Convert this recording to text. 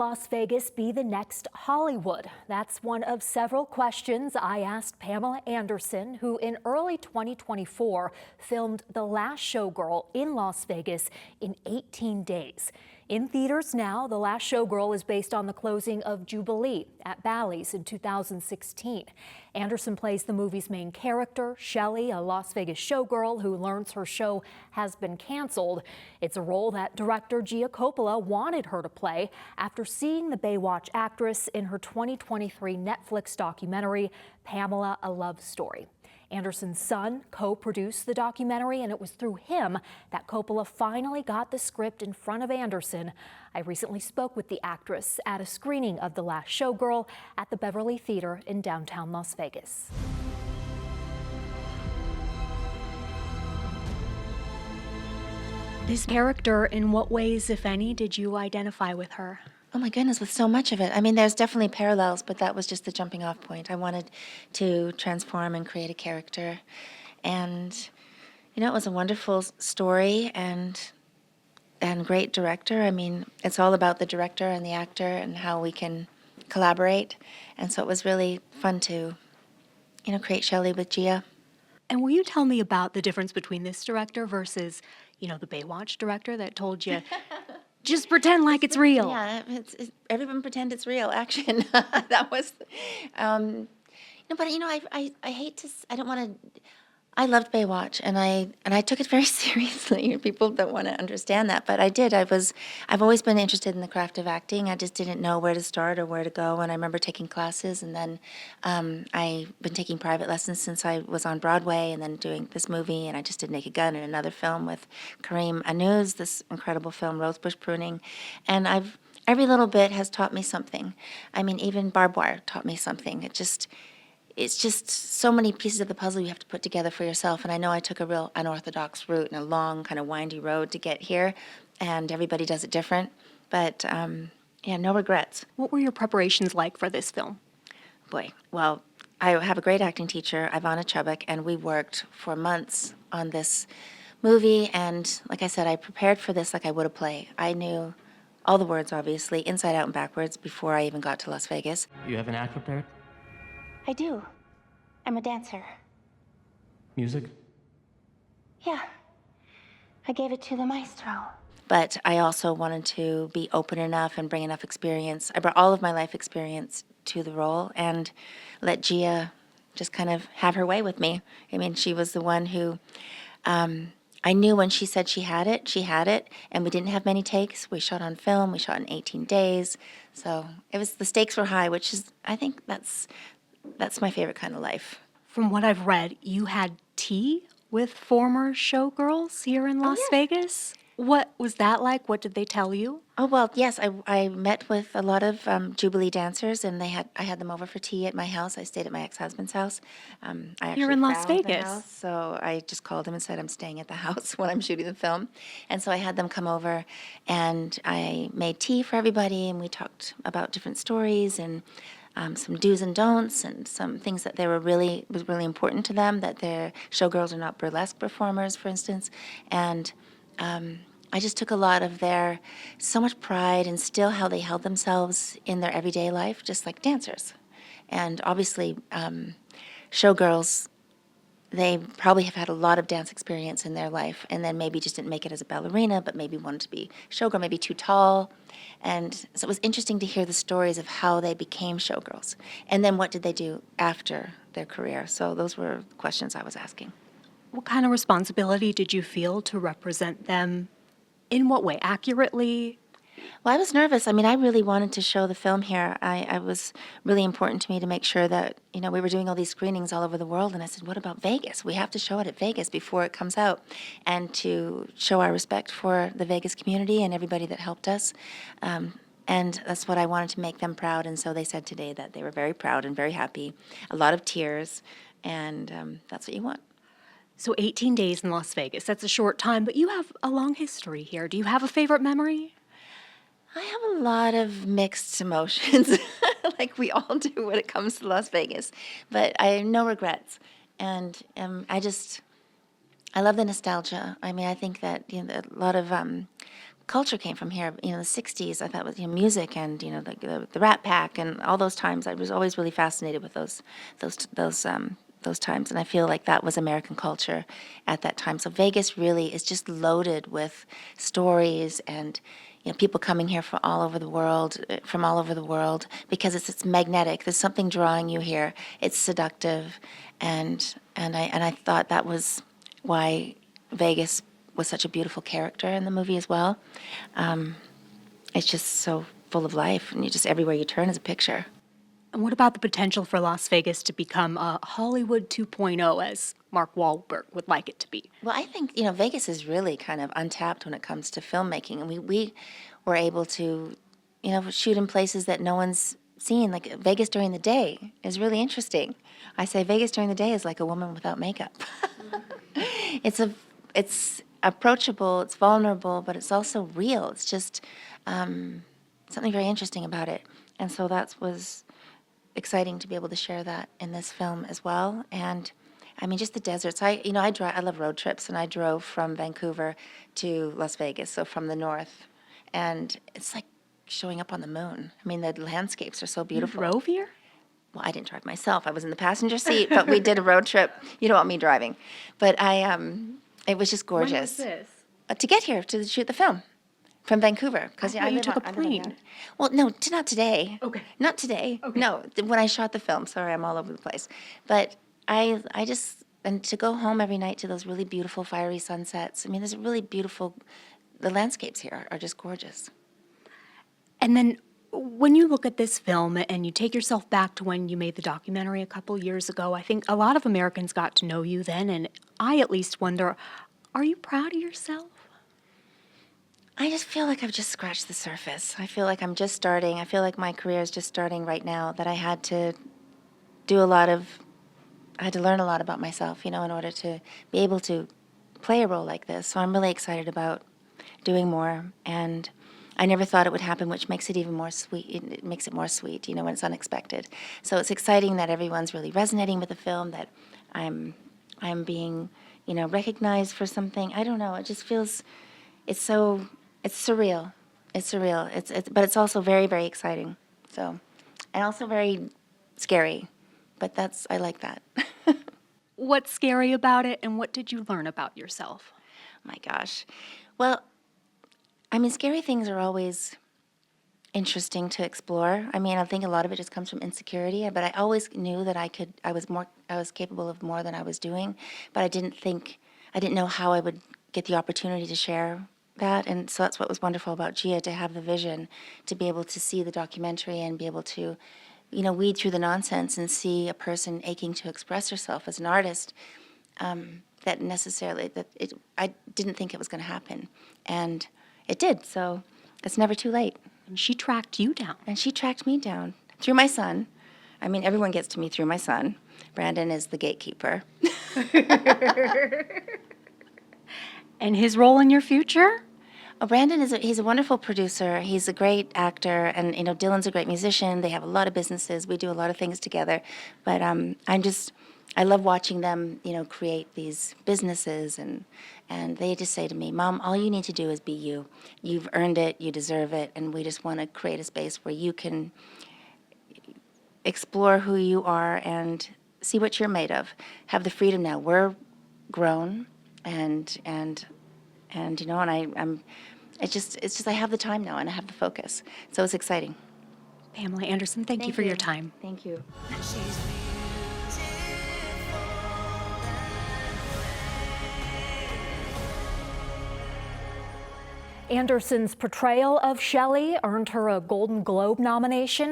Las Vegas be the next Hollywood? That's one of several questions I asked Pamela Anderson, who in early 2024 filmed The Last Showgirl in Las Vegas in 18 days. In theaters now, The Last Showgirl is based on the closing of Jubilee at Bally's in 2016. Anderson plays the movie's main character, Shelley, a Las Vegas showgirl who learns her show has been canceled. It's a role that director Gia Coppola wanted her to play after seeing the Baywatch actress in her 2023 Netflix documentary, Pamela: A Love Story. Anderson's son co-produced the documentary, and it was through him that Coppola finally got the script in front of Anderson. I recently spoke with the actress at a screening of The Last Showgirl at the Beverly Theater in downtown Las Vegas. This character, in what ways, if any, did you identify with her? Oh my goodness, with so much of it. I mean, there's definitely parallels, but that was just the jumping off point. I wanted to transform and create a character. And, it was a wonderful story and great director. I mean, it's all about the director and the actor and how we can collaborate. And so it was really fun to, create Shelley with Gia. And will you tell me about the difference between this director versus, the Baywatch director that told you, just pretend like it's real? Yeah, everyone pretend it's real action. That was, but I hate to. I don't want to. I loved Baywatch, and I took it very seriously. People don't want to understand that, but I did. I've always been interested in the craft of acting. I just didn't know where to start or where to go. And I remember taking classes, and then I've been taking private lessons since I was on Broadway, and then doing this movie. And I just did Naked Gun and another film with Kareem Anouz, this incredible film, Rosebush Pruning, and every little bit has taught me something. I mean, even Barbed Wire taught me something. It's just so many pieces of the puzzle you have to put together for yourself. And I know I took a real unorthodox route and a long, kind of windy road to get here, and everybody does it different. But no regrets. What were your preparations like for this film? Boy, well, I have a great acting teacher, Ivana Chubbuck, and we worked for months on this movie. And like I said, I prepared for this like I would a play. I knew all the words, obviously, inside out and backwards, before I even got to Las Vegas. You have an act prepared? I do. I'm a dancer. Music? Yeah. I gave it to the maestro. But I also wanted to be open enough and bring enough experience. I brought all of my life experience to the role and let Gia just kind of have her way with me. I mean, she was the one who, I knew when she said she had it, and we didn't have many takes. We shot on film, we shot in 18 days. So the stakes were high, which is, I think that's my favorite kind of life. From what I've read, you had tea with former showgirls here in Las Vegas. What was that like? What did they tell you? Oh, well, yes, I met with a lot of Jubilee dancers, and I had them over for tea at my house. I stayed at my ex-husband's house. I actually You're in Las found the Vegas. house, so I just called him and said I'm staying at the house when I'm shooting the film. And so I had them come over, and I made tea for everybody, and we talked about different stories and some do's and don'ts, and some things that was really important to them, that their showgirls are not burlesque performers, for instance. And I just took a lot of their so much pride and still how they held themselves in their everyday life, just like dancers. And obviously, showgirls, they probably have had a lot of dance experience in their life, and then maybe just didn't make it as a ballerina, but maybe wanted to be showgirl, maybe too tall. And so it was interesting to hear the stories of how they became showgirls. And then what did they do after their career? So those were questions I was asking. What kind of responsibility did you feel to represent them? In what way? Accurately? Well, I was nervous. I mean, I really wanted to show the film here. I was really important to me to make sure that, we were doing all these screenings all over the world. And I said, what about Vegas? We have to show it at Vegas before it comes out. And to show our respect for the Vegas community and everybody that helped us. And that's what I wanted to make them proud. And so they said today that they were very proud and very happy. A lot of tears. And that's what you want. So 18 days in Las Vegas, that's a short time, but you have a long history here. Do you have a favorite memory? I have a lot of mixed emotions, like we all do when it comes to Las Vegas. But I have no regrets. And I love the nostalgia. I mean, I think that a lot of culture came from here. You know, the '60s, I thought was, you know, music and, you know, the Rat Pack and all those times. I was always really fascinated with those times, and I feel like that was American culture at that time. So Vegas really is just loaded with stories and, you know, people coming here from all over the world, because it's magnetic. There's something drawing you here. It's seductive, and I thought that was why Vegas was such a beautiful character in the movie as well. It's just so full of life, and you just everywhere you turn is a picture. And what about the potential for Las Vegas to become a Hollywood 2.0, as Mark Wahlberg would like it to be? Well, I think, you know, Vegas is really kind of untapped when it comes to filmmaking, and we were able to, you know, shoot in places that no one's seen. Like Vegas during the day is really interesting. I say Vegas during the day is like a woman without makeup. It's approachable, it's vulnerable, but it's also real. It's just something very interesting about it, and so that was exciting to be able to share that in this film as well. And I mean, just the deserts. I love road trips, and I drove from Vancouver to Las Vegas, so from the north, and it's like showing up on the moon. I mean, the landscapes are so beautiful. Drove here? Well, I didn't drive myself. I was in the passenger seat, but we did a road trip. You don't want me driving, but it was just gorgeous. When was this? To get here to shoot the film from Vancouver, because I thought you took a plane. Well, no, not today. Okay. Not today. Okay. No, when I shot the film. Sorry, I'm all over the place. But I just, and to go home every night to those really beautiful fiery sunsets. I mean, there's really beautiful. The landscapes here are just gorgeous. And then when you look at this film and you take yourself back to when you made the documentary a couple years ago, I think a lot of Americans got to know you then, and I at least wonder, are you proud of yourself? I just feel like I've just scratched the surface. I feel like I'm just starting. I feel like my career is just starting right now, that I had to I had to learn a lot about myself, you know, in order to be able to play a role like this. So I'm really excited about doing more, and I never thought it would happen, which makes it even more sweet. It makes it more sweet, you know, when it's unexpected. So it's exciting that everyone's really resonating with the film, that I'm being, you know, recognized for something. I don't know. It just feels, it's surreal. It's surreal. But it's also very, very exciting. So, and also very scary. But I like that. What's scary about it, and what did you learn about yourself? My gosh. Well, I mean, scary things are always interesting to explore. I mean, I think a lot of it just comes from insecurity, but I always knew that I was capable of more than I was doing, but I didn't know how I would get the opportunity to share that. And so that's what was wonderful about Gia, to have the vision, to be able to see the documentary and be able to, you know, weed through the nonsense and see a person aching to express herself as an artist. I didn't think it was going to happen, and it did. So it's never too late. And she tracked you down. And she tracked me down through my son. I mean, everyone gets to me through my son. Brandon is the gatekeeper. And his role in your future? Oh, Brandon he's a wonderful producer. He's a great actor, and you know, Dylan's a great musician. They have a lot of businesses. We do a lot of things together. But I love watching them, you know, create these businesses, and they just say to me, "Mom, all you need to do is be you. You've earned it. You deserve it, and we just want to create a space where you can explore who you are and see what you're made of. Have the freedom now. We're grown, and you know, and it's just I have the time now, and I have the focus. So it's exciting." Pamela Anderson, thank you for your time. Thank you. Anderson's portrayal of Shelley earned her a Golden Globe nomination